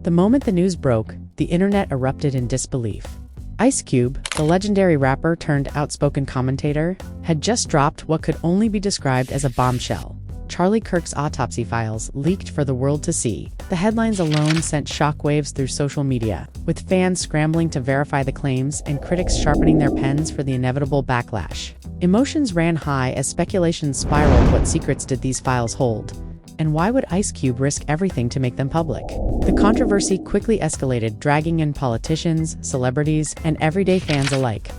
The moment the news broke, the internet erupted in disbelief. Ice Cube, the legendary rapper turned outspoken commentator, had just dropped what could only be described as a bombshell. Charlie Kirk's autopsy files leaked for the world to see. The headlines alone sent shockwaves through social media, with fans scrambling to verify the claims and critics sharpening their pens for the inevitable backlash. Emotions ran high as speculation spiraled. What secrets did these files hold? And why would Ice Cube risk everything to make them public? The controversy quickly escalated, dragging in politicians, celebrities, and everyday fans alike,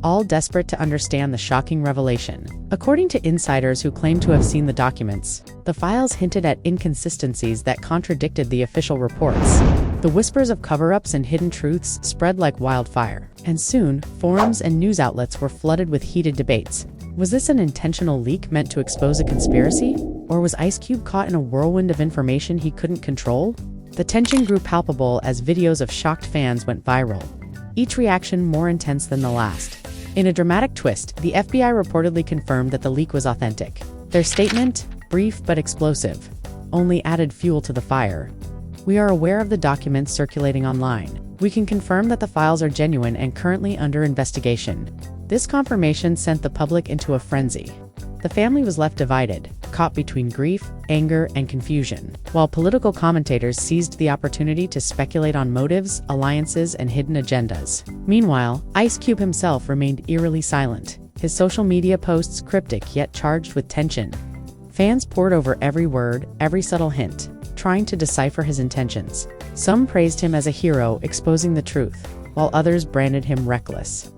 all desperate to understand the shocking revelation. According to insiders who claim to have seen the documents, the files hinted at inconsistencies that contradicted the official reports. The whispers of cover-ups and hidden truths spread like wildfire, and soon, forums and news outlets were flooded with heated debates. Was this an intentional leak meant to expose a conspiracy? Or was Ice Cube caught in a whirlwind of information he couldn't control? The tension grew palpable as videos of shocked fans went viral, each reaction more intense than the last. In a dramatic twist, the FBI reportedly confirmed that the leak was authentic. Their statement, brief but explosive, only added fuel to the fire. "We are aware of the documents circulating online. We can confirm that the files are genuine and currently under investigation." This confirmation sent the public into a frenzy. The family was left divided, caught between grief, anger, and confusion, while political commentators seized the opportunity to speculate on motives, alliances, and hidden agendas. Meanwhile, Ice Cube himself remained eerily silent, his social media posts cryptic yet charged with tension. Fans pored over every word, every subtle hint, trying to decipher his intentions. Some praised him as a hero, exposing the truth, while others branded him reckless,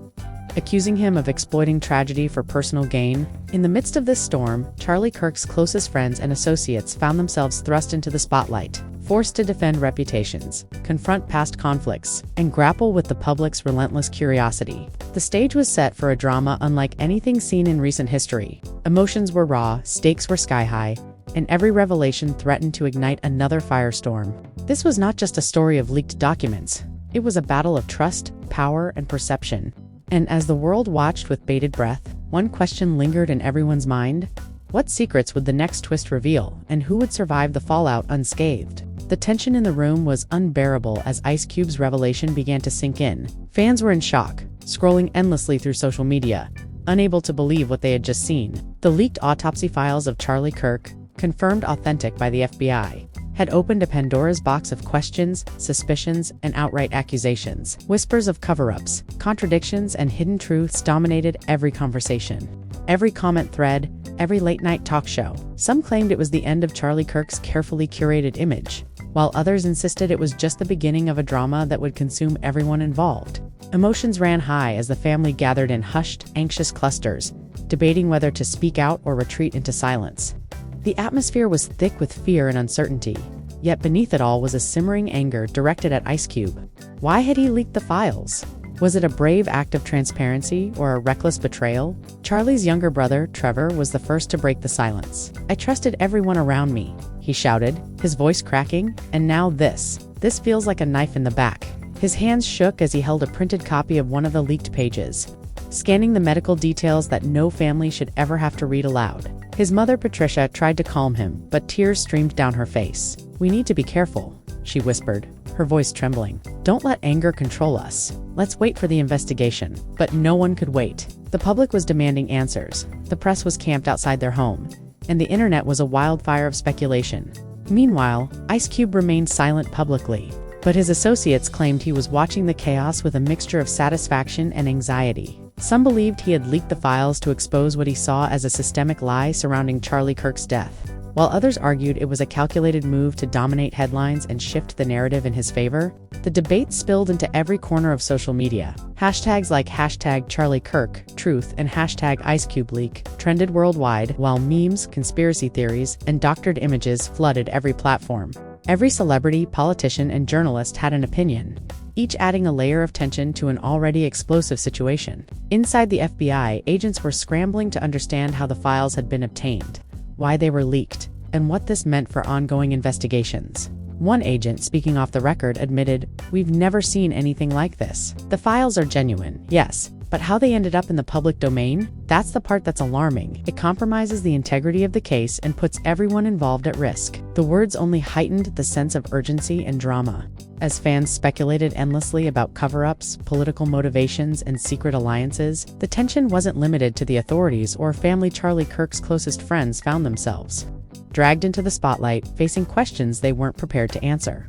accusing him of exploiting tragedy for personal gain. In the midst of this storm, Charlie Kirk's closest friends and associates found themselves thrust into the spotlight, forced to defend reputations, confront past conflicts, and grapple with the public's relentless curiosity. The stage was set for a drama unlike anything seen in recent history. Emotions were raw, stakes were sky-high, and every revelation threatened to ignite another firestorm. This was not just a story of leaked documents. It was a battle of trust, power, and perception. And as the world watched with bated breath, one question lingered in everyone's mind. What secrets would the next twist reveal, and who would survive the fallout unscathed? The tension in the room was unbearable as Ice Cube's revelation began to sink in. Fans were in shock, scrolling endlessly through social media, unable to believe what they had just seen. The leaked autopsy files of Charlie Kirk, confirmed authentic by the FBI, had opened a Pandora's box of questions, suspicions, and outright accusations. Whispers of cover-ups, contradictions, and hidden truths dominated every conversation, every comment thread, every late-night talk show. Some claimed it was the end of Charlie Kirk's carefully curated image, while others insisted it was just the beginning of a drama that would consume everyone involved. Emotions ran high as the family gathered in hushed, anxious clusters, debating whether to speak out or retreat into silence. The atmosphere was thick with fear and uncertainty, yet beneath it all was a simmering anger directed at Ice Cube. Why had he leaked the files? Was it a brave act of transparency or a reckless betrayal? Charlie's younger brother, Trevor, was the first to break the silence. "I trusted everyone around me," he shouted, his voice cracking, "and now this. This feels like a knife in the back." His hands shook as he held a printed copy of one of the leaked pages, scanning the medical details that no family should ever have to read aloud. His mother, Patricia, tried to calm him, but tears streamed down her face. "We need to be careful," she whispered, her voice trembling. "Don't let anger control us. Let's wait for the investigation." But no one could wait. The public was demanding answers. The press was camped outside their home, and the internet was a wildfire of speculation. Meanwhile, Ice Cube remained silent publicly, but his associates claimed he was watching the chaos with a mixture of satisfaction and anxiety. Some believed he had leaked the files to expose what he saw as a systemic lie surrounding Charlie Kirk's death, while others argued it was a calculated move to dominate headlines and shift the narrative in his favor. The debate spilled into every corner of social media. Hashtags like #CharlieKirkTruth and #IceCubeLeak trended worldwide, while memes, conspiracy theories, and doctored images flooded every platform. Every celebrity, politician, and journalist had an opinion, each adding a layer of tension to an already explosive situation. Inside the FBI, agents were scrambling to understand how the files had been obtained, why they were leaked, and what this meant for ongoing investigations. One agent, speaking off the record, admitted, "We've never seen anything like this. The files are genuine, yes, but how they ended up in the public domain? That's the part that's alarming. It compromises the integrity of the case and puts everyone involved at risk." The words only heightened the sense of urgency and drama. As fans speculated endlessly about cover-ups, political motivations, and secret alliances, the tension wasn't limited to the authorities or family. Charlie Kirk's closest friends found themselves dragged into the spotlight, facing questions they weren't prepared to answer.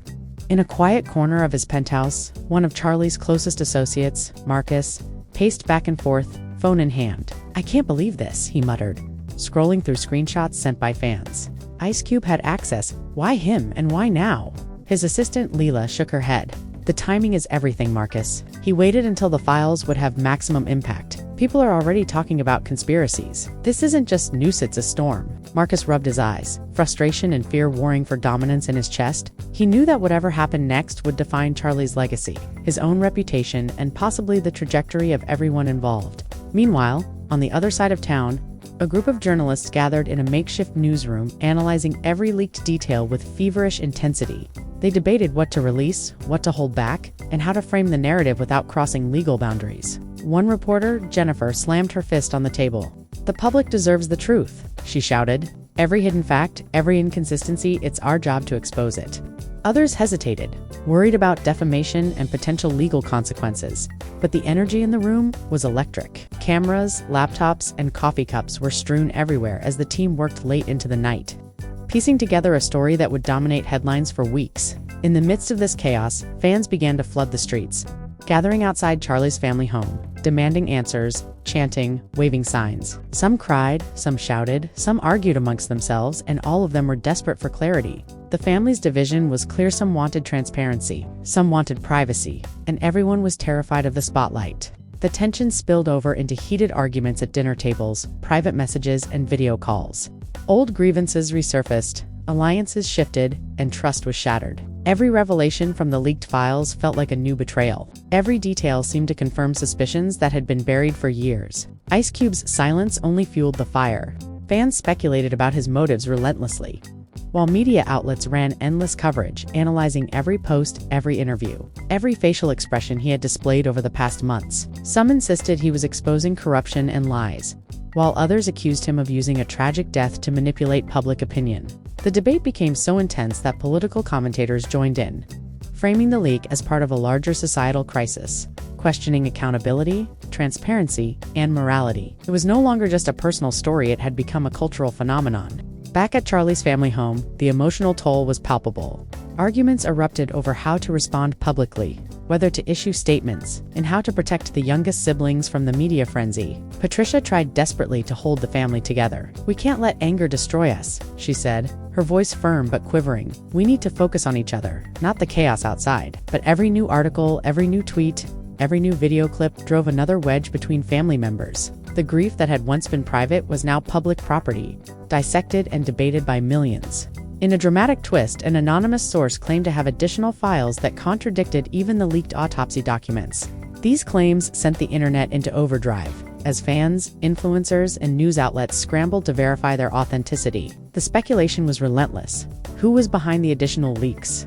In a quiet corner of his penthouse, one of Charlie's closest associates, Marcus, paced back and forth, phone in hand. "I can't believe this," he muttered, scrolling through screenshots sent by fans. Ice Cube had access. Why him, and why now? His assistant, Leela, shook her head. "The timing is everything, Marcus. He waited until the files would have maximum impact. People are already talking about conspiracies. This isn't just news, it's a storm." Marcus rubbed his eyes, frustration and fear warring for dominance in his chest. He knew that whatever happened next would define Charlie's legacy, his own reputation, and possibly the trajectory of everyone involved. Meanwhile, on the other side of town, a group of journalists gathered in a makeshift newsroom, analyzing every leaked detail with feverish intensity. They debated what to release, what to hold back, and how to frame the narrative without crossing legal boundaries. One reporter, Jennifer, slammed her fist on the table. "The public deserves the truth," she shouted. "Every hidden fact, every inconsistency, it's our job to expose it." Others hesitated, worried about defamation and potential legal consequences. But the energy in the room was electric. Cameras, laptops, and coffee cups were strewn everywhere as the team worked late into the night, piecing together a story that would dominate headlines for weeks. In the midst of this chaos, fans began to flood the streets, gathering outside Charlie's family home, demanding answers, chanting, waving signs. Some cried, some shouted, some argued amongst themselves, and all of them were desperate for clarity. The family's division was clear. Some wanted transparency, some wanted privacy, and everyone was terrified of the spotlight. The tension spilled over into heated arguments at dinner tables, private messages, and video calls. Old grievances resurfaced, alliances shifted, and trust was shattered. Every revelation from the leaked files felt like a new betrayal. Every detail seemed to confirm suspicions that had been buried for years. Ice Cube's silence only fueled the fire. Fans speculated about his motives relentlessly, while media outlets ran endless coverage, analyzing every post, every interview, every facial expression he had displayed over the past months. Some insisted he was exposing corruption and lies, while others accused him of using a tragic death to manipulate public opinion. The debate became so intense that political commentators joined in, framing the leak as part of a larger societal crisis, questioning accountability, transparency, and morality. It was no longer just a personal story, it had become a cultural phenomenon. Back at Charlie's family home, the emotional toll was palpable. Arguments erupted over how to respond publicly, whether to issue statements, and how to protect the youngest siblings from the media frenzy. Patricia tried desperately to hold the family together. "We can't let anger destroy us," she said, her voice firm but quivering. "We need to focus on each other, not the chaos outside." But every new article, every new tweet, every new video clip drove another wedge between family members. The grief that had once been private was now public property, dissected and debated by millions. In a dramatic twist, an anonymous source claimed to have additional files that contradicted even the leaked autopsy documents. These claims sent the internet into overdrive, as fans, influencers, and news outlets scrambled to verify their authenticity. The speculation was relentless. Who was behind the additional leaks?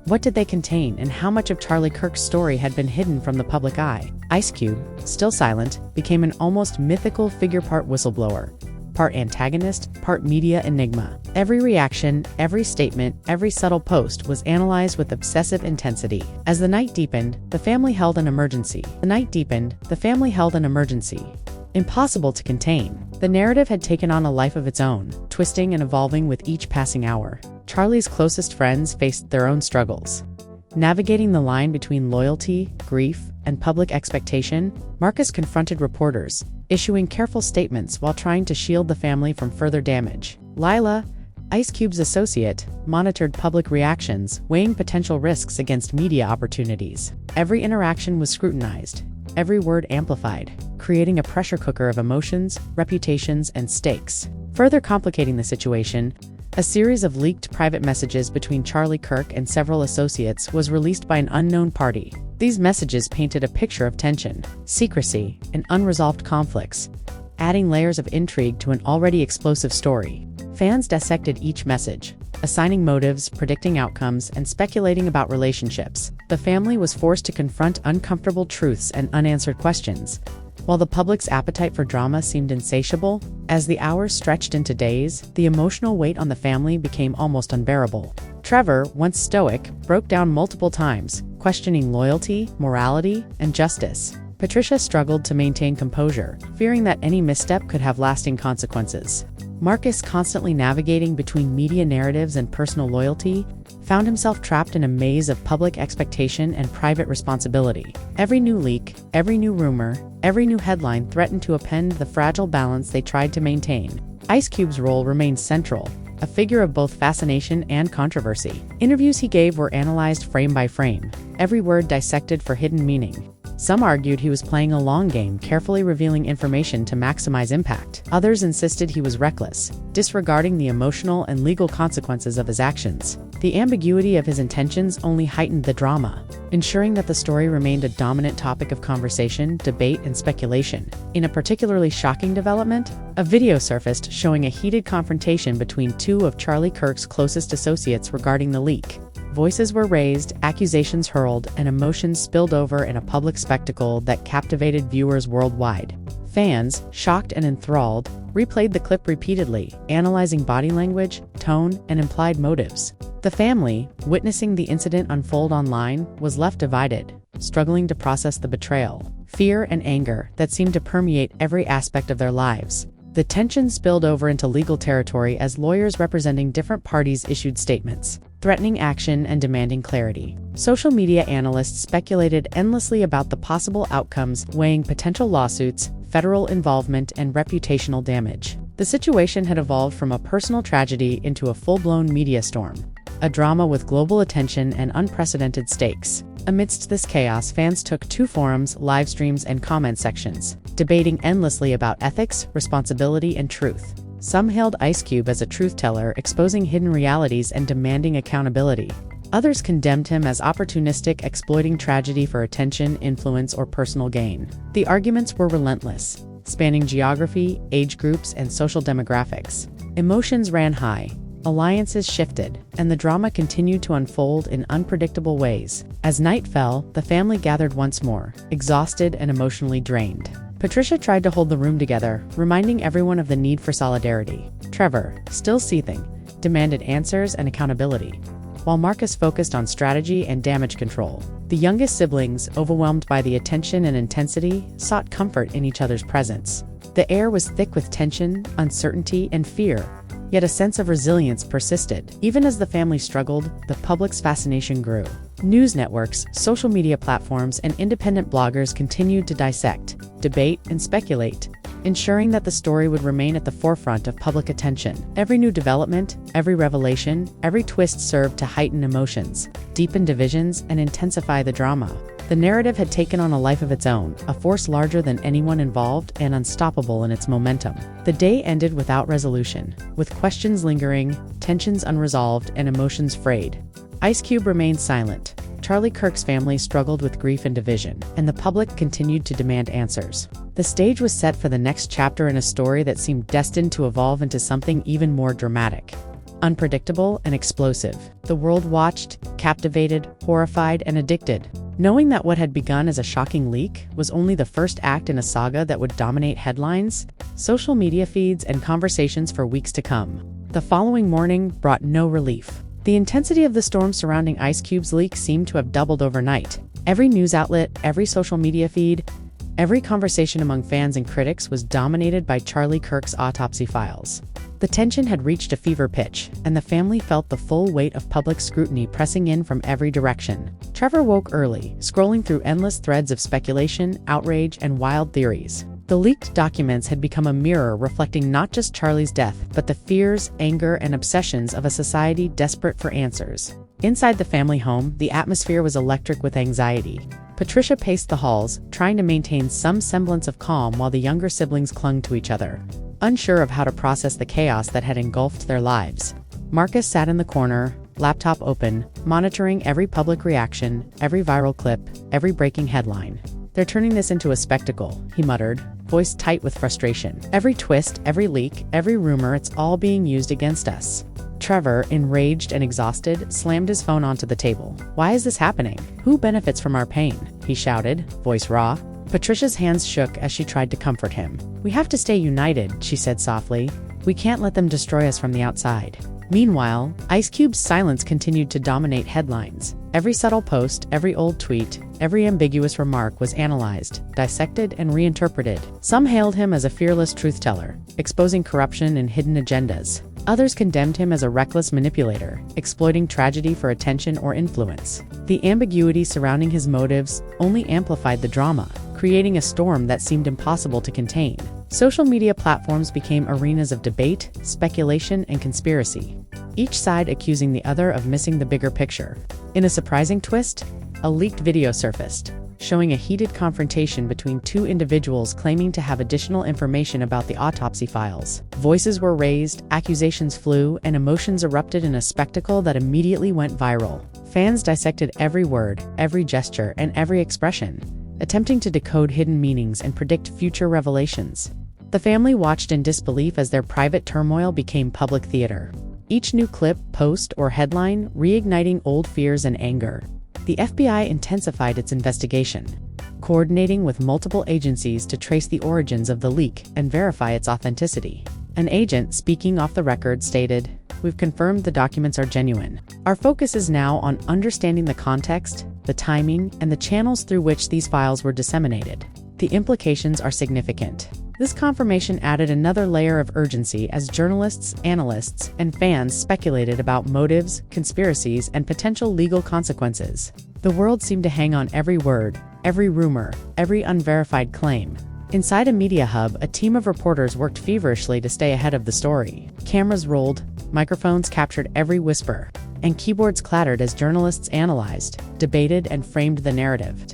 What did they contain, and how much of Charlie Kirk's story had been hidden from the public eye? Ice Cube, still silent, became an almost mythical figure, part whistleblower, part antagonist, part media enigma. Every reaction, every statement, every subtle post was analyzed with obsessive intensity. As the night deepened, the family held an emergency. Impossible to contain. The narrative had taken on a life of its own, twisting and evolving with each passing hour. Charlie's closest friends faced their own struggles. Navigating the line between loyalty, grief, and public expectation, Marcus confronted reporters, issuing careful statements while trying to shield the family from further damage. Lila, Ice Cube's associate, monitored public reactions, weighing potential risks against media opportunities. Every interaction was scrutinized, every word amplified, creating a pressure cooker of emotions, reputations, and stakes. Further complicating the situation, a series of leaked private messages between Charlie Kirk and several associates was released by an unknown party. These messages painted a picture of tension, secrecy, and unresolved conflicts, adding layers of intrigue to an already explosive story. Fans dissected each message, assigning motives, predicting outcomes, and speculating about relationships. The family was forced to confront uncomfortable truths and unanswered questions, While the public's appetite for drama seemed insatiable, as the hours stretched into days, the emotional weight on the family became almost unbearable. Trevor, once stoic, broke down multiple times, questioning loyalty, morality, and justice. Patricia struggled to maintain composure, fearing that any misstep could have lasting consequences. Marcus, constantly navigating between media narratives and personal loyalty, found himself trapped in a maze of public expectation and private responsibility. Every new leak, every new rumor, every new headline threatened to upend the fragile balance they tried to maintain. Ice Cube's role remained central, a figure of both fascination and controversy. Interviews he gave were analyzed frame by frame, every word dissected for hidden meaning. Some argued he was playing a long game, carefully revealing information to maximize impact. Others insisted he was reckless, disregarding the emotional and legal consequences of his actions. The ambiguity of his intentions only heightened the drama, ensuring that the story remained a dominant topic of conversation, debate, and speculation. In a particularly shocking development, a video surfaced showing a heated confrontation between two of Charlie Kirk's closest associates regarding the leak. Voices were raised, accusations hurled, and emotions spilled over in a public spectacle that captivated viewers worldwide. Fans, shocked and enthralled, replayed the clip repeatedly, analyzing body language, tone, and implied motives. The family, witnessing the incident unfold online, was left divided, struggling to process the betrayal, fear, and anger that seemed to permeate every aspect of their lives. The tension spilled over into legal territory as lawyers representing different parties issued statements, threatening action and demanding clarity. Social media analysts speculated endlessly about the possible outcomes, weighing potential lawsuits, federal involvement, and reputational damage. The situation had evolved from a personal tragedy into a full-blown media storm, a drama with global attention and unprecedented stakes. Amidst this chaos, fans took to forums, live streams, and comment sections, debating endlessly about ethics, responsibility, and truth. Some hailed Ice Cube as a truth-teller, exposing hidden realities and demanding accountability. Others condemned him as opportunistic, exploiting tragedy for attention, influence, or personal gain. The arguments were relentless, spanning geography, age groups, and social demographics. Emotions ran high, alliances shifted, and the drama continued to unfold in unpredictable ways. As night fell, the family gathered once more, exhausted and emotionally drained. Patricia tried to hold the room together, reminding everyone of the need for solidarity. Trevor, still seething, demanded answers and accountability, while Marcus focused on strategy and damage control. The youngest siblings, overwhelmed by the attention and intensity, sought comfort in each other's presence. The air was thick with tension, uncertainty, and fear, yet a sense of resilience persisted. Even as the family struggled, the public's fascination grew. News networks, social media platforms, and independent bloggers continued to dissect, debate, and speculate, ensuring that the story would remain at the forefront of public attention. Every new development, every revelation, every twist served to heighten emotions, deepen divisions, and intensify the drama. The narrative had taken on a life of its own, a force larger than anyone involved and unstoppable in its momentum. The day ended without resolution, with questions lingering, tensions unresolved, and emotions frayed. Ice Cube remained silent. Charlie Kirk's family struggled with grief and division, and the public continued to demand answers. The stage was set for the next chapter in a story that seemed destined to evolve into something even more dramatic, unpredictable, and explosive. The world watched, captivated, horrified, and addicted, knowing that what had begun as a shocking leak was only the first act in a saga that would dominate headlines, social media feeds, and conversations for weeks to come. The following morning brought no relief. The intensity of the storm surrounding Ice Cube's leak seemed to have doubled overnight. Every news outlet, every social media feed, every conversation among fans and critics was dominated by Charlie Kirk's autopsy files. The tension had reached a fever pitch, and the family felt the full weight of public scrutiny pressing in from every direction. Trevor woke early, scrolling through endless threads of speculation, outrage, and wild theories. The leaked documents had become a mirror reflecting not just Charlie's death, but the fears, anger, and obsessions of a society desperate for answers. Inside the family home, the atmosphere was electric with anxiety. Patricia paced the halls, trying to maintain some semblance of calm while the younger siblings clung to each other, unsure of how to process the chaos that had engulfed their lives. Marcus sat in the corner, laptop open, monitoring every public reaction, every viral clip, every breaking headline. "They're turning this into a spectacle," he muttered, voice tight with frustration. "Every twist, every leak, every rumor, it's all being used against us." Trevor, enraged and exhausted, slammed his phone onto the table. "Why is this happening? Who benefits from our pain?" he shouted, voice raw. Patricia's hands shook as she tried to comfort him. "We have to stay united," she said softly. "We can't let them destroy us from the outside." Meanwhile, Ice Cube's silence continued to dominate headlines. Every subtle post, every old tweet, every ambiguous remark was analyzed, dissected, and reinterpreted. Some hailed him as a fearless truth-teller, exposing corruption and hidden agendas. Others condemned him as a reckless manipulator, exploiting tragedy for attention or influence. The ambiguity surrounding his motives only amplified the drama, creating a storm that seemed impossible to contain. Social media platforms became arenas of debate, speculation, and conspiracy, each side accusing the other of missing the bigger picture. In a surprising twist, a leaked video surfaced, showing a heated confrontation between two individuals claiming to have additional information about the autopsy files. Voices were raised, accusations flew, and emotions erupted in a spectacle that immediately went viral. Fans dissected every word, every gesture, and every expression, attempting to decode hidden meanings and predict future revelations. The family watched in disbelief as their private turmoil became public theater. Each new clip, post, or headline reigniting old fears and anger. The FBI intensified its investigation, coordinating with multiple agencies to trace the origins of the leak and verify its authenticity. An agent, speaking off the record, stated, "We've confirmed the documents are genuine. Our focus is now on understanding the context, the timing, and the channels through which these files were disseminated. The implications are significant." This confirmation added another layer of urgency as journalists, analysts, and fans speculated about motives, conspiracies, and potential legal consequences. The world seemed to hang on every word, every rumor, every unverified claim. Inside a media hub, a team of reporters worked feverishly to stay ahead of the story. Cameras rolled, microphones captured every whisper, and keyboards clattered as journalists analyzed, debated, and framed the narrative.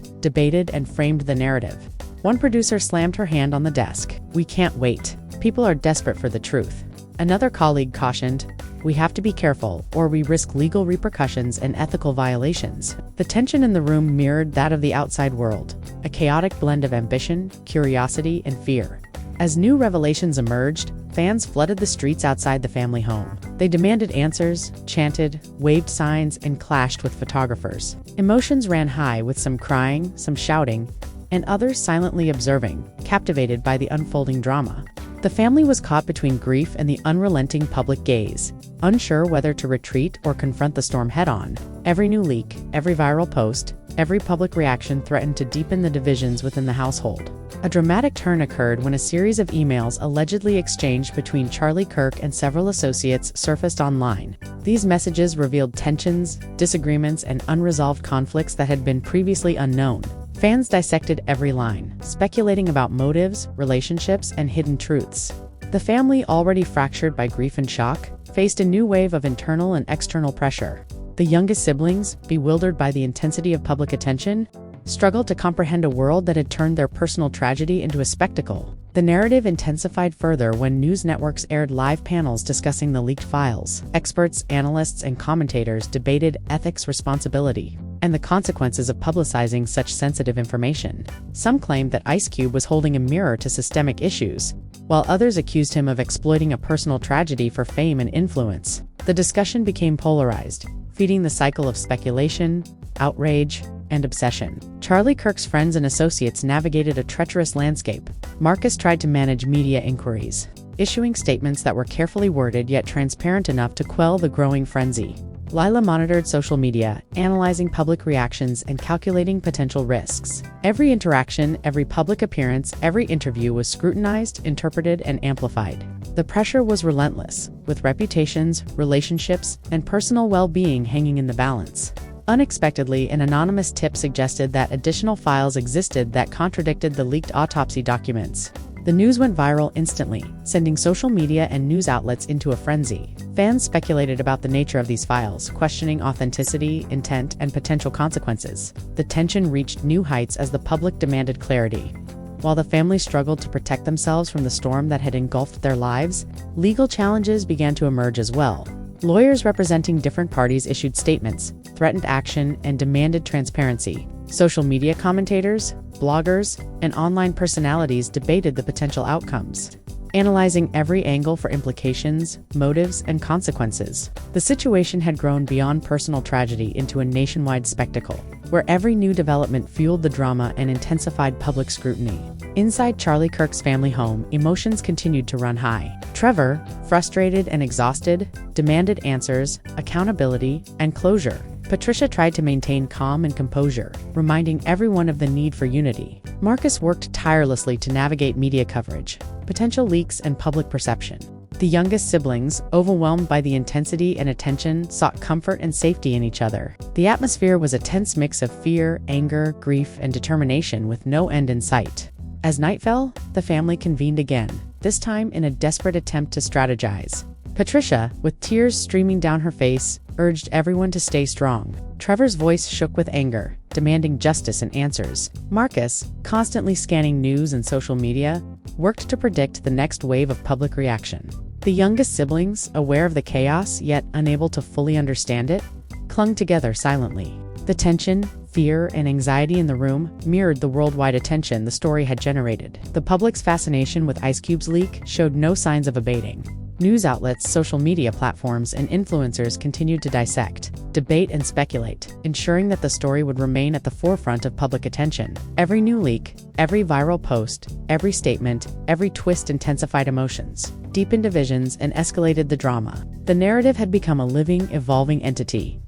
One producer slammed her hand on the desk. "We can't wait. People are desperate for the truth." Another colleague cautioned, "We have to be careful, or we risk legal repercussions and ethical violations." The tension in the room mirrored that of the outside world, a chaotic blend of ambition, curiosity, and fear. As new revelations emerged, fans flooded the streets outside the family home. They demanded answers, chanted, waved signs, and clashed with photographers. Emotions ran high, with some crying, some shouting, and others silently observing, captivated by the unfolding drama. The family was caught between grief and the unrelenting public gaze, unsure whether to retreat or confront the storm head-on. Every new leak, every viral post, every public reaction threatened to deepen the divisions within the household. A dramatic turn occurred when a series of emails allegedly exchanged between Charlie Kirk and several associates surfaced online. These messages revealed tensions, disagreements, and unresolved conflicts that had been previously unknown. Fans dissected every line, speculating about motives, relationships, and hidden truths. The family, already fractured by grief and shock, faced a new wave of internal and external pressure. The youngest siblings, bewildered by the intensity of public attention, struggled to comprehend a world that had turned their personal tragedy into a spectacle. The narrative intensified further when news networks aired live panels discussing the leaked files. Experts, analysts, and commentators debated ethics, responsibility, and the consequences of publicizing such sensitive information. Some claimed that Ice Cube was holding a mirror to systemic issues, while others accused him of exploiting a personal tragedy for fame and influence. The discussion became polarized, feeding the cycle of speculation, outrage, and obsession. Charlie Kirk's friends and associates navigated a treacherous landscape. Marcus tried to manage media inquiries, issuing statements that were carefully worded yet transparent enough to quell the growing frenzy. Lila monitored social media, analyzing public reactions and calculating potential risks. Every interaction, every public appearance, every interview was scrutinized, interpreted, and amplified. The pressure was relentless, with reputations, relationships, and personal well-being hanging in the balance. Unexpectedly, an anonymous tip suggested that additional files existed that contradicted the leaked autopsy documents. The news went viral instantly, sending social media and news outlets into a frenzy. Fans speculated about the nature of these files, questioning authenticity, intent, and potential consequences. The tension reached new heights as the public demanded clarity. While the family struggled to protect themselves from the storm that had engulfed their lives, legal challenges began to emerge as well. Lawyers representing different parties issued statements, threatened action, and demanded transparency. Social media commentators, bloggers, and online personalities debated the potential outcomes. analyzing every angle for implications, motives, and consequences. The situation had grown beyond personal tragedy into a nationwide spectacle, where every new development fueled the drama and intensified public scrutiny. Inside Charlie Kirk's family home, emotions continued to run high. Trevor, frustrated and exhausted, demanded answers, accountability, and closure. Patricia tried to maintain calm and composure, reminding everyone of the need for unity. Marcus worked tirelessly to navigate media coverage, potential leaks, and public perception. The youngest siblings, overwhelmed by the intensity and attention, sought comfort and safety in each other. The atmosphere was a tense mix of fear, anger, grief, and determination with no end in sight. As night fell, the family convened again, this time in a desperate attempt to strategize. Patricia, with tears streaming down her face, urged everyone to stay strong. Trevor's voice shook with anger, demanding justice and answers. Marcus, constantly scanning news and social media, worked to predict the next wave of public reaction. The youngest siblings, aware of the chaos yet unable to fully understand it, clung together silently. The tension, fear, and anxiety in the room mirrored the worldwide attention the story had generated. The public's fascination with Ice Cube's leak showed no signs of abating. News outlets, social media platforms, and influencers continued to dissect, debate, and speculate, ensuring that the story would remain at the forefront of public attention. Every new leak, every viral post, every statement, every twist intensified emotions, deepened divisions, and escalated the drama. The narrative had become a living, evolving entity,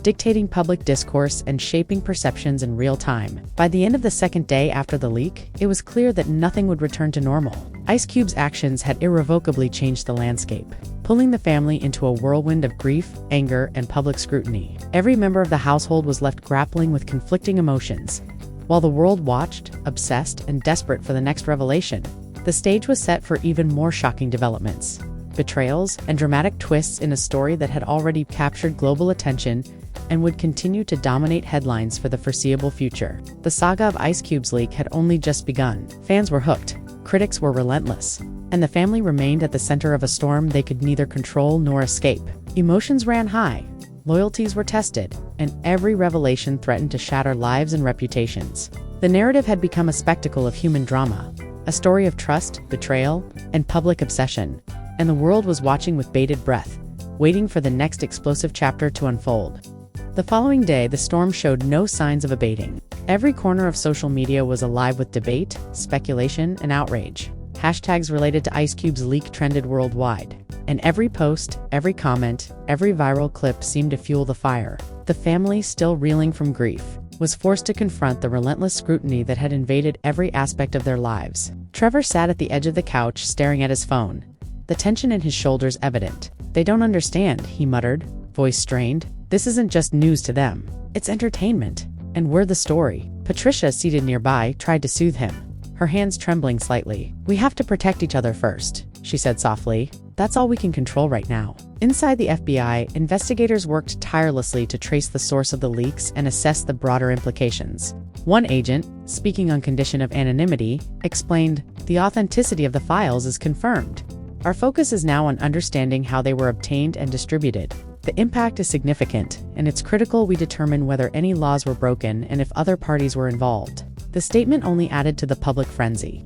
dictating public discourse and shaping perceptions in real time. By the end of the second day after the leak, it was clear that nothing would return to normal. Ice Cube's actions had irrevocably changed the landscape, pulling the family into a whirlwind of grief, anger, and public scrutiny. Every member of the household was left grappling with conflicting emotions. While the world watched, obsessed, and desperate for the next revelation, the stage was set for even more shocking developments, betrayals, and dramatic twists in a story that had already captured global attention and would continue to dominate headlines for the foreseeable future. The saga of Ice Cube's leak had only just begun. Fans were hooked, critics were relentless, and the family remained at the center of a storm they could neither control nor escape. Emotions ran high, loyalties were tested, and every revelation threatened to shatter lives and reputations. The narrative had become a spectacle of human drama, a story of trust, betrayal, and public obsession, and the world was watching with bated breath, waiting for the next explosive chapter to unfold. The following day, the storm showed no signs of abating. Every corner of social media was alive with debate, speculation, and outrage. Hashtags related to Ice Cube's leak trended worldwide, and every post, every comment, every viral clip seemed to fuel the fire. The family, still reeling from grief, was forced to confront the relentless scrutiny that had invaded every aspect of their lives. Trevor sat at the edge of the couch, staring at his phone, the tension in his shoulders evident. "They don't understand," he muttered, voice strained. "This isn't just news to them. It's entertainment. And we're the story." Patricia, seated nearby, tried to soothe him, her hands trembling slightly. "We have to protect each other first," she said softly. "That's all we can control right now." Inside the FBI, investigators worked tirelessly to trace the source of the leaks and assess the broader implications. One agent, speaking on condition of anonymity, explained, "The authenticity of the files is confirmed. Our focus is now on understanding how they were obtained and distributed. The impact is significant, and it's critical we determine whether any laws were broken and if other parties were involved." The statement only added to the public frenzy.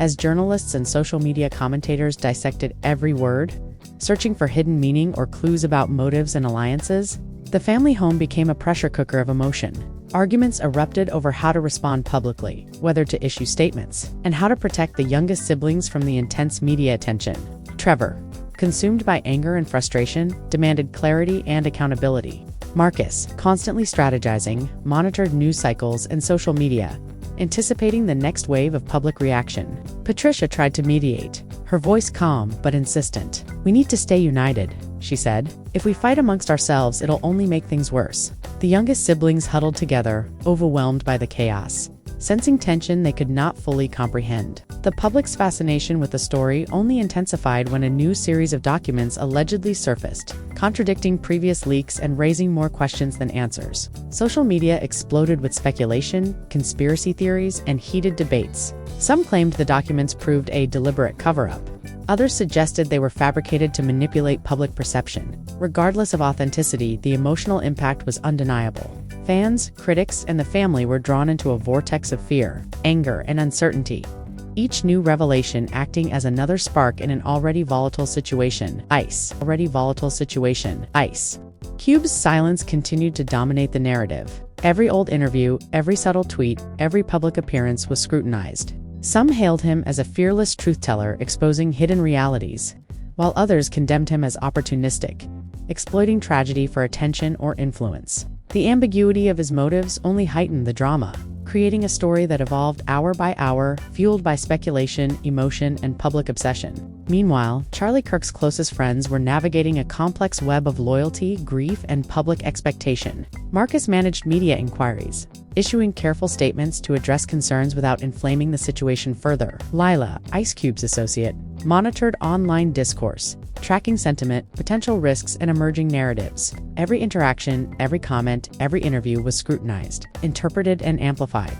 As journalists and social media commentators dissected every word, searching for hidden meaning or clues about motives and alliances, the family home became a pressure cooker of emotion. Arguments erupted over how to respond publicly, whether to issue statements, and how to protect the youngest siblings from the intense media attention. Trevor, consumed by anger and frustration, demanded clarity and accountability. Marcus, constantly strategizing, monitored news cycles and social media, anticipating the next wave of public reaction. Patricia tried to mediate, her voice calm but insistent. "We need to stay united," she said. "If we fight amongst ourselves, it'll only make things worse." The youngest siblings huddled together, overwhelmed by the chaos, sensing tension they could not fully comprehend. The public's fascination with the story only intensified when a new series of documents allegedly surfaced, contradicting previous leaks and raising more questions than answers. Social media exploded with speculation, conspiracy theories, and heated debates. Some claimed the documents proved a deliberate cover-up. Others suggested they were fabricated to manipulate public perception. Regardless of authenticity, the emotional impact was undeniable. Fans, critics, and the family were drawn into a vortex of fear, anger, and uncertainty, each new revelation acting as another spark in an already volatile situation. Ice. Cube's silence continued to dominate the narrative. Every old interview, every subtle tweet, every public appearance was scrutinized. Some hailed him as a fearless truth-teller exposing hidden realities, while others condemned him as opportunistic, exploiting tragedy for attention or influence. The ambiguity of his motives only heightened the drama, creating a story that evolved hour by hour, fueled by speculation, emotion, and public obsession. Meanwhile, Charlie Kirk's closest friends were navigating a complex web of loyalty, grief, and public expectation. Marcus managed media inquiries, issuing careful statements to address concerns without inflaming the situation further. Lila, Ice Cube's associate, monitored online discourse, tracking sentiment, potential risks, and emerging narratives. Every interaction, every comment, every interview was scrutinized, interpreted, and amplified,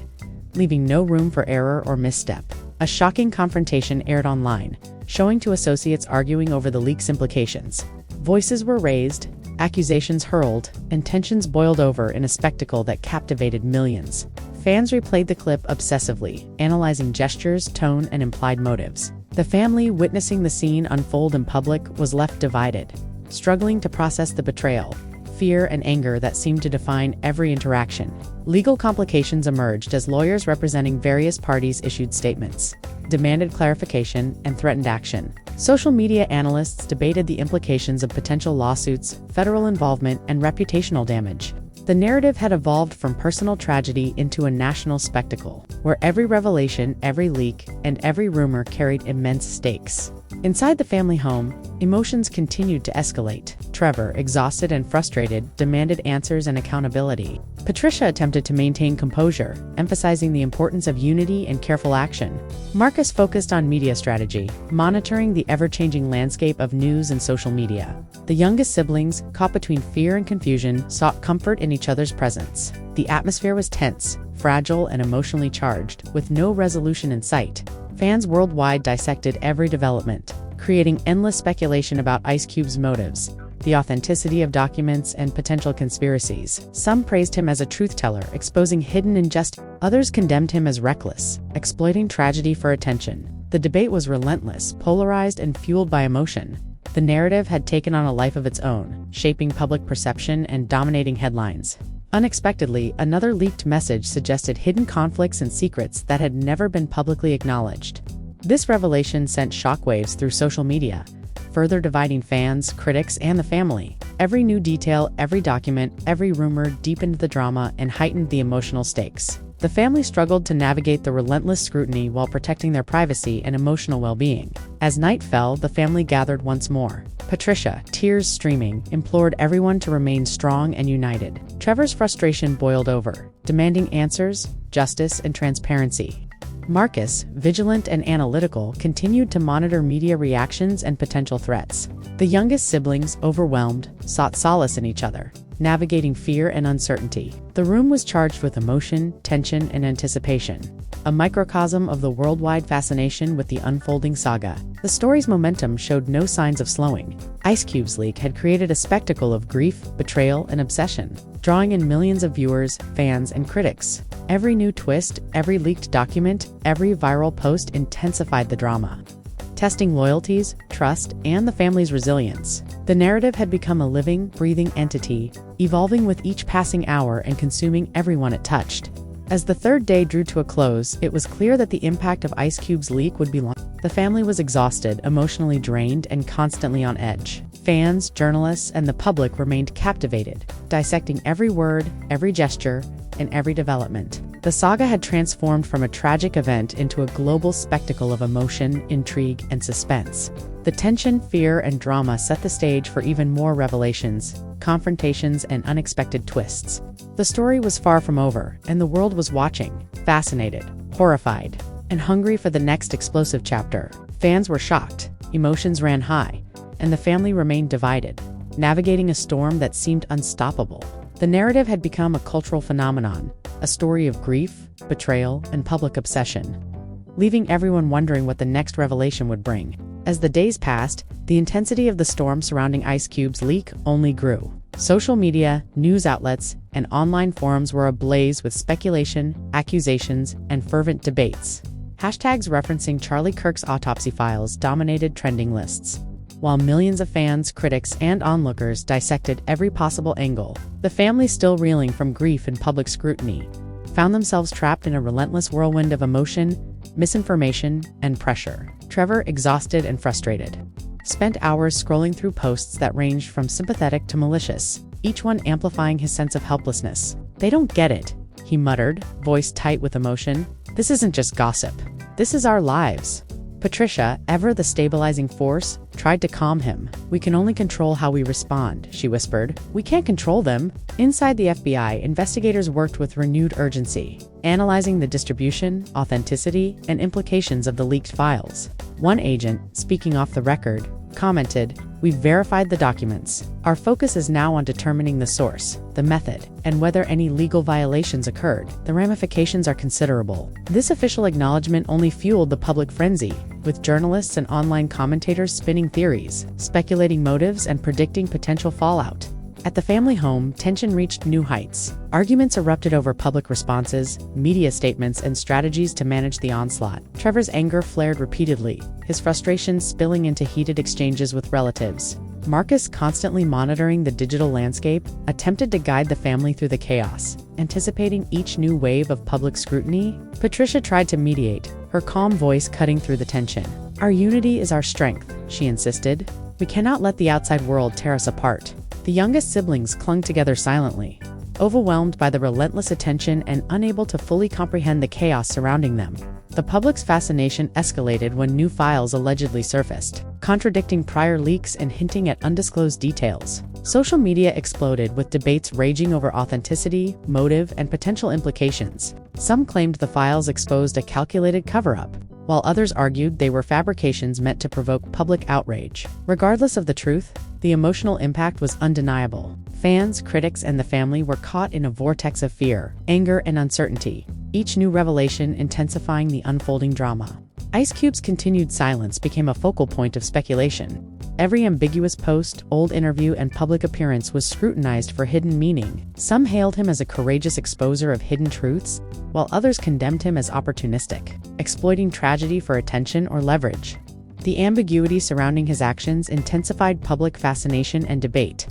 leaving no room for error or misstep. A shocking confrontation aired online, showing two associates arguing over the leak's implications. Voices were raised, accusations hurled, and tensions boiled over in a spectacle that captivated millions. Fans replayed the clip obsessively, analyzing gestures, tone, and implied motives. The family, witnessing the scene unfold in public, was left divided, struggling to process the betrayal, fear, and anger that seemed to define every interaction. Legal complications emerged as lawyers representing various parties issued statements, demanded clarification, and threatened action. Social media analysts debated the implications of potential lawsuits, federal involvement, and reputational damage. The narrative had evolved from personal tragedy into a national spectacle, where every revelation, every leak, and every rumor carried immense stakes. Inside the family home, emotions continued to escalate. Trevor, exhausted and frustrated, demanded answers and accountability. Patricia attempted to maintain composure, emphasizing the importance of unity and careful action. Marcus focused on media strategy, monitoring the ever-changing landscape of news and social media. The youngest siblings, caught between fear and confusion, sought comfort in each other's presence. The atmosphere was tense, fragile, and emotionally charged, with no resolution in sight. Fans worldwide dissected every development, creating endless speculation about Ice Cube's motives, the authenticity of documents, and potential conspiracies. Some praised him as a truth-teller, exposing hidden injustice. Others condemned him as reckless, exploiting tragedy for attention. The debate was relentless, polarized, and fueled by emotion. The narrative had taken on a life of its own, shaping public perception and dominating headlines. Unexpectedly, another leaked message suggested hidden conflicts and secrets that had never been publicly acknowledged. This revelation sent shockwaves through social media, further dividing fans, critics, and the family. Every new detail, every document, every rumor deepened the drama and heightened the emotional stakes. The family struggled to navigate the relentless scrutiny while protecting their privacy and emotional well-being. As night fell, the family gathered once more. Patricia, tears streaming, implored everyone to remain strong and united. Trevor's frustration boiled over, demanding answers, justice, and transparency. Marcus, vigilant and analytical, continued to monitor media reactions and potential threats. The youngest siblings, overwhelmed, sought solace in each other, navigating fear and uncertainty. The room was charged with emotion, tension, and anticipation, a microcosm of the worldwide fascination with the unfolding saga. The story's momentum showed no signs of slowing. Ice Cube's leak had created a spectacle of grief, betrayal, and obsession, drawing in millions of viewers, fans, and critics. Every new twist, every leaked document, every viral post intensified the drama, testing loyalties, trust, and the family's resilience. The narrative had become a living, breathing entity, evolving with each passing hour and consuming everyone it touched. As the third day drew to a close, it was clear that the impact of Ice Cube's leak would be long. The family was exhausted, emotionally drained, and constantly on edge. Fans, journalists, and the public remained captivated, dissecting every word, every gesture, and every development. The saga had transformed from a tragic event into a global spectacle of emotion, intrigue, and suspense. The tension, fear, and drama set the stage for even more revelations, confrontations, and unexpected twists. The story was far from over, and the world was watching, fascinated, horrified, and hungry for the next explosive chapter. Fans were shocked, emotions ran high, and the family remained divided, navigating a storm that seemed unstoppable. The narrative had become a cultural phenomenon, a story of grief, betrayal, and public obsession, leaving everyone wondering what the next revelation would bring. As the days passed, the intensity of the storm surrounding Ice Cube's leak only grew. Social media, news outlets, and online forums were ablaze with speculation, accusations, and fervent debates. Hashtags referencing Charlie Kirk's autopsy files dominated trending lists. While millions of fans, critics, and onlookers dissected every possible angle, the family, still reeling from grief and public scrutiny, found themselves trapped in a relentless whirlwind of emotion, misinformation, and pressure. Trevor, exhausted and frustrated, spent hours scrolling through posts that ranged from sympathetic to malicious, each one amplifying his sense of helplessness. "They don't get it," he muttered, voice tight with emotion. "This isn't just gossip. This is our lives." Patricia, ever the stabilizing force, tried to calm him. "We can only control how we respond," she whispered. "We can't control them." Inside the FBI, investigators worked with renewed urgency, analyzing the distribution, authenticity, and implications of the leaked files. One agent, speaking off the record, commented, "We've verified the documents. Our focus is now on determining the source, the method, and whether any legal violations occurred. The ramifications are considerable." This official acknowledgement only fueled the public frenzy, with journalists and online commentators spinning theories, speculating motives, and predicting potential fallout. At the family home, tension reached new heights. Arguments erupted over public responses, media statements, and strategies to manage the onslaught. Trevor's anger flared repeatedly, his frustration spilling into heated exchanges with relatives. Marcus, constantly monitoring the digital landscape, attempted to guide the family through the chaos, anticipating each new wave of public scrutiny. Patricia tried to mediate, her calm voice cutting through the tension. "Our unity is our strength," she insisted. "We cannot let the outside world tear us apart." The youngest siblings clung together silently, overwhelmed by the relentless attention and unable to fully comprehend the chaos surrounding them. The public's fascination escalated when new files allegedly surfaced, contradicting prior leaks and hinting at undisclosed details. Social media exploded, with debates raging over authenticity, motive, and potential implications. Some claimed the files exposed a calculated cover-up, while others argued they were fabrications meant to provoke public outrage. Regardless of the truth, the emotional impact was undeniable. Fans, critics, and the family were caught in a vortex of fear, anger, and uncertainty, each new revelation intensifying the unfolding drama. Ice Cube's continued silence became a focal point of speculation. Every ambiguous post, old interview, and public appearance was scrutinized for hidden meaning. Some hailed him as a courageous exposer of hidden truths, while others condemned him as opportunistic, exploiting tragedy for attention or leverage. The ambiguity surrounding his actions intensified public fascination and debate,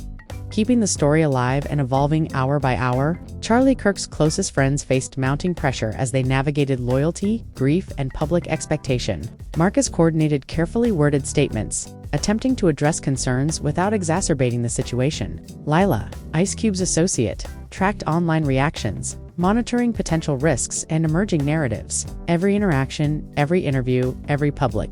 keeping the story alive and evolving hour by hour. Charlie Kirk's closest friends faced mounting pressure as they navigated loyalty, grief, and public expectation. Marcus coordinated carefully worded statements, attempting to address concerns without exacerbating the situation. Lila, Ice Cube's associate, tracked online reactions, monitoring potential risks and emerging narratives. Every interaction, every interview, every public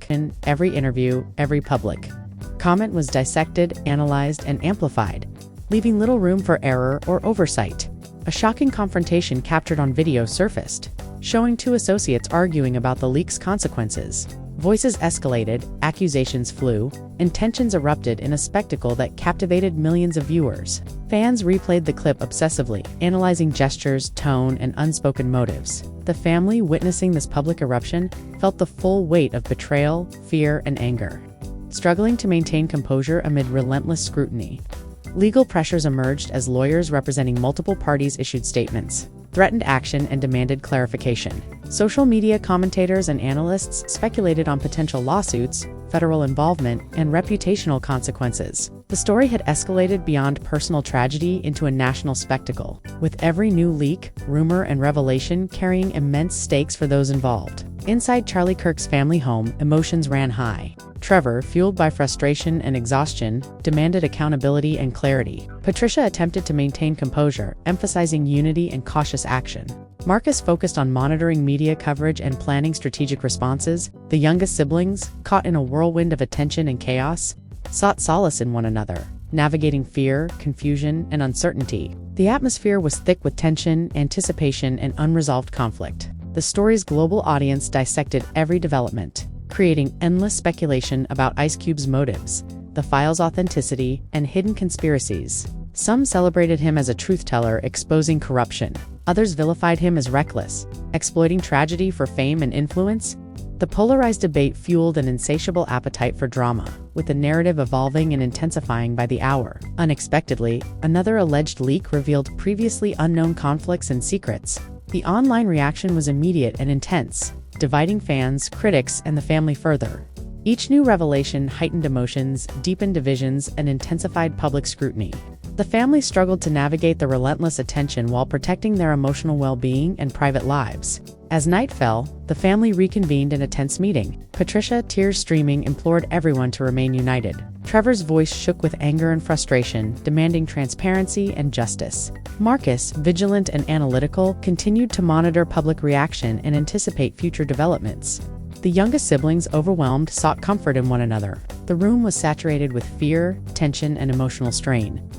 comment was dissected, analyzed, and amplified, leaving little room for error or oversight. A shocking confrontation captured on video surfaced, showing two associates arguing about the leak's consequences. Voices escalated, accusations flew, and tensions erupted in a spectacle that captivated millions of viewers. Fans replayed the clip obsessively, analyzing gestures, tone, and unspoken motives. The family, witnessing this public eruption, felt the full weight of betrayal, fear, and anger, struggling to maintain composure amid relentless scrutiny. Legal pressures emerged as lawyers representing multiple parties issued statements, threatened action, and demanded clarification. Social media commentators and analysts speculated on potential lawsuits, federal involvement, and reputational consequences. The story had escalated beyond personal tragedy into a national spectacle, with every new leak, rumor, and revelation carrying immense stakes for those involved. Inside Charlie Kirk's family home, emotions ran high. Trevor, fueled by frustration and exhaustion, demanded accountability and clarity. Patricia attempted to maintain composure, emphasizing unity and cautious action. Marcus focused on monitoring media coverage and planning strategic responses. The youngest siblings, caught in a whirlwind of attention and chaos, sought solace in one another, navigating fear, confusion, and uncertainty. The atmosphere was thick with tension, anticipation, and unresolved conflict. The story's global audience dissected every development, creating endless speculation about Ice Cube's motives, the file's authenticity, and hidden conspiracies. Some celebrated him as a truth-teller, exposing corruption. Others vilified him as reckless, exploiting tragedy for fame and influence. The polarized debate fueled an insatiable appetite for drama, with the narrative evolving and intensifying by the hour. Unexpectedly, another alleged leak revealed previously unknown conflicts and secrets. The online reaction was immediate and intense, dividing fans, critics, and the family further. Each new revelation heightened emotions, deepened divisions, and intensified public scrutiny. The family struggled to navigate the relentless attention while protecting their emotional well-being and private lives. As night fell, the family reconvened in a tense meeting. Patricia, tears streaming, implored everyone to remain united. Trevor's voice shook with anger and frustration, demanding transparency and justice. Marcus, vigilant and analytical, continued to monitor public reaction and anticipate future developments. The youngest siblings, overwhelmed, sought comfort in one another. The room was saturated with fear, tension, and emotional strain.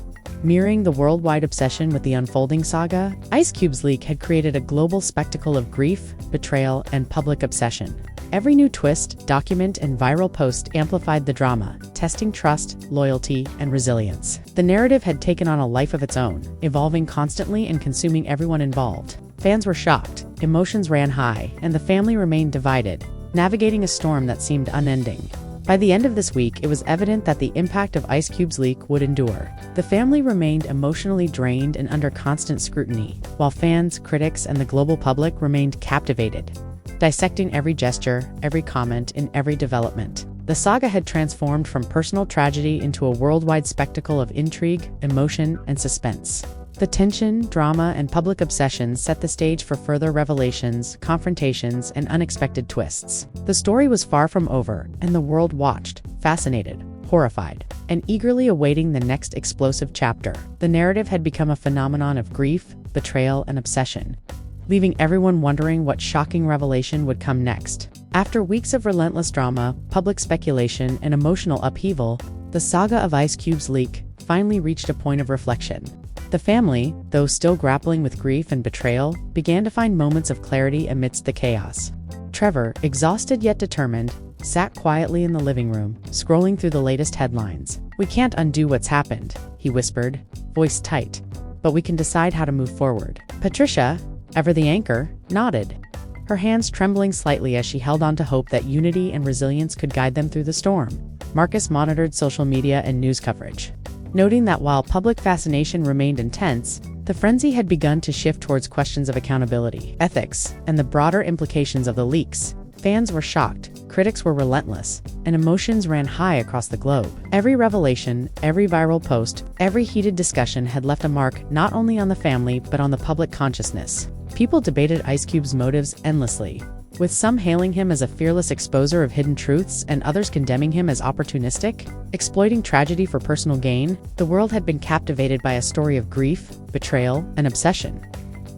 Mirroring the worldwide obsession with the unfolding saga, Ice Cube's leak had created a global spectacle of grief, betrayal, and public obsession. Every new twist, document, and viral post amplified the drama, testing trust, loyalty, and resilience. The narrative had taken on a life of its own, evolving constantly and consuming everyone involved. Fans were shocked, emotions ran high, and the family remained divided, navigating a storm that seemed unending. By the end of this week, it was evident that the impact of Ice Cube's leak would endure. The family remained emotionally drained and under constant scrutiny, while fans, critics, and the global public remained captivated, dissecting every gesture, every comment, and every development. The saga had transformed from personal tragedy into a worldwide spectacle of intrigue, emotion, and suspense. The tension, drama, and public obsession set the stage for further revelations, confrontations, and unexpected twists. The story was far from over, and the world watched, fascinated, horrified, and eagerly awaiting the next explosive chapter. The narrative had become a phenomenon of grief, betrayal, and obsession, leaving everyone wondering what shocking revelation would come next. After weeks of relentless drama, public speculation, and emotional upheaval, the saga of Ice Cube's leak finally reached a point of reflection. The family, though still grappling with grief and betrayal, began to find moments of clarity amidst the chaos. Trevor, exhausted yet determined, sat quietly in the living room, scrolling through the latest headlines. "We can't undo what's happened," he whispered, voice tight, "but we can decide how to move forward." Patricia, ever the anchor, nodded, her hands trembling slightly as she held on to hope that unity and resilience could guide them through the storm. Marcus monitored social media and news coverage, noting that while public fascination remained intense, the frenzy had begun to shift towards questions of accountability, ethics, and the broader implications of the leaks. Fans were shocked, critics were relentless, and emotions ran high across the globe. Every revelation, every viral post, every heated discussion had left a mark not only on the family but on the public consciousness. People debated Ice Cube's motives endlessly, with some hailing him as a fearless exposer of hidden truths and others condemning him as opportunistic, exploiting tragedy for personal gain. The world had been captivated by a story of grief, betrayal, and obsession,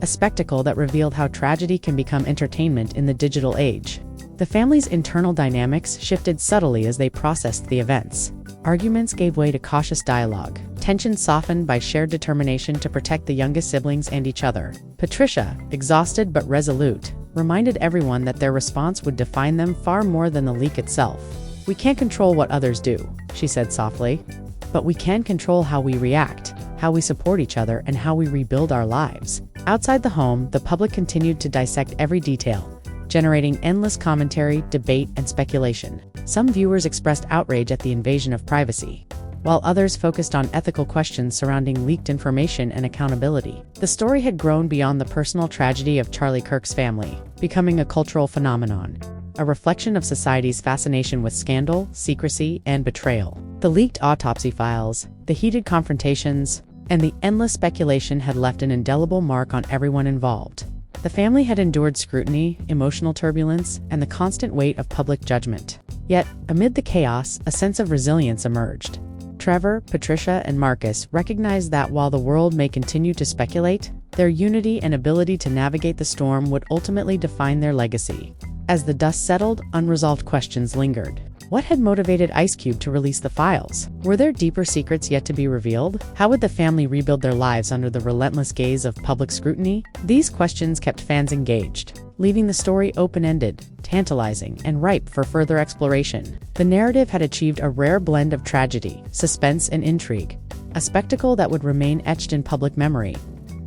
a spectacle that revealed how tragedy can become entertainment in the digital age. The family's internal dynamics shifted subtly as they processed the events. Arguments gave way to cautious dialogue, tension softened by shared determination to protect the youngest siblings and each other. Patricia, exhausted but resolute, reminded everyone that their response would define them far more than the leak itself. "We can't control what others do," she said softly, "but we can control how we react, how we support each other, and how we rebuild our lives." Outside the home, the public continued to dissect every detail, generating endless commentary, debate, and speculation. Some viewers expressed outrage at the invasion of privacy, while others focused on ethical questions surrounding leaked information and accountability. The story had grown beyond the personal tragedy of Charlie Kirk's family, becoming a cultural phenomenon, a reflection of society's fascination with scandal, secrecy, and betrayal. The leaked autopsy files, the heated confrontations, and the endless speculation had left an indelible mark on everyone involved. The family had endured scrutiny, emotional turbulence, and the constant weight of public judgment. Yet, amid the chaos, a sense of resilience emerged. Trevor, Patricia, and Marcus recognized that while the world may continue to speculate, their unity and ability to navigate the storm would ultimately define their legacy. As the dust settled, unresolved questions lingered. What had motivated Ice Cube to release the files? Were there deeper secrets yet to be revealed? How would the family rebuild their lives under the relentless gaze of public scrutiny? These questions kept fans engaged, leaving the story open-ended, tantalizing, and ripe for further exploration. The narrative had achieved a rare blend of tragedy, suspense, and intrigue, a spectacle that would remain etched in public memory.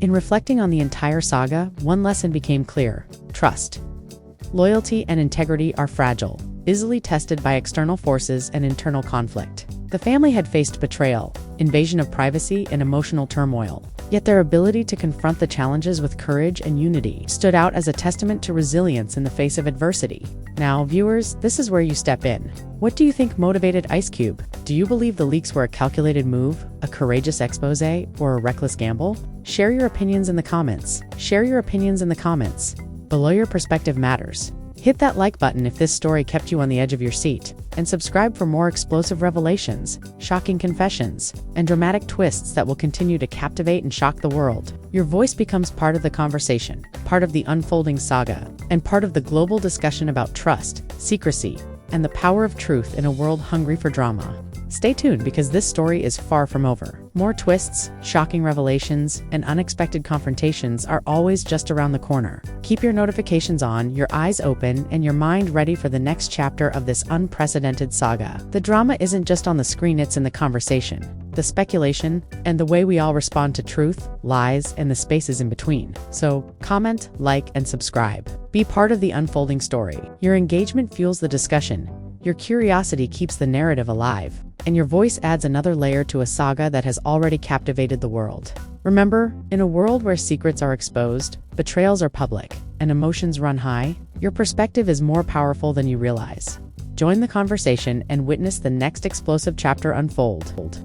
In reflecting on the entire saga, one lesson became clear: trust, loyalty, and integrity are fragile, easily tested by external forces and internal conflict. The family had faced betrayal, invasion of privacy, and emotional turmoil. Yet their ability to confront the challenges with courage and unity stood out as a testament to resilience in the face of adversity. Now, viewers, this is where you step in. What do you think motivated Ice Cube? Do you believe the leaks were a calculated move, a courageous expose, or a reckless gamble? Share your opinions in the comments. Below your perspective matters. Hit that like button if this story kept you on the edge of your seat, and subscribe for more explosive revelations, shocking confessions, and dramatic twists that will continue to captivate and shock the world. Your voice becomes part of the conversation, part of the unfolding saga, and part of the global discussion about trust, secrecy, and the power of truth in a world hungry for drama. Stay tuned because this story is far from over. More twists, shocking revelations, and unexpected confrontations are always just around the corner. Keep your notifications on, your eyes open, and your mind ready for the next chapter of this unprecedented saga. The drama isn't just on the screen, it's in the conversation, the speculation, and the way we all respond to truth, lies, and the spaces in between. So, comment, like, and subscribe. Be part of the unfolding story. Your engagement fuels the discussion. Your curiosity keeps the narrative alive, and your voice adds another layer to a saga that has already captivated the world. Remember, in a world where secrets are exposed, betrayals are public, and emotions run high, your perspective is more powerful than you realize. Join the conversation and witness the next explosive chapter unfold.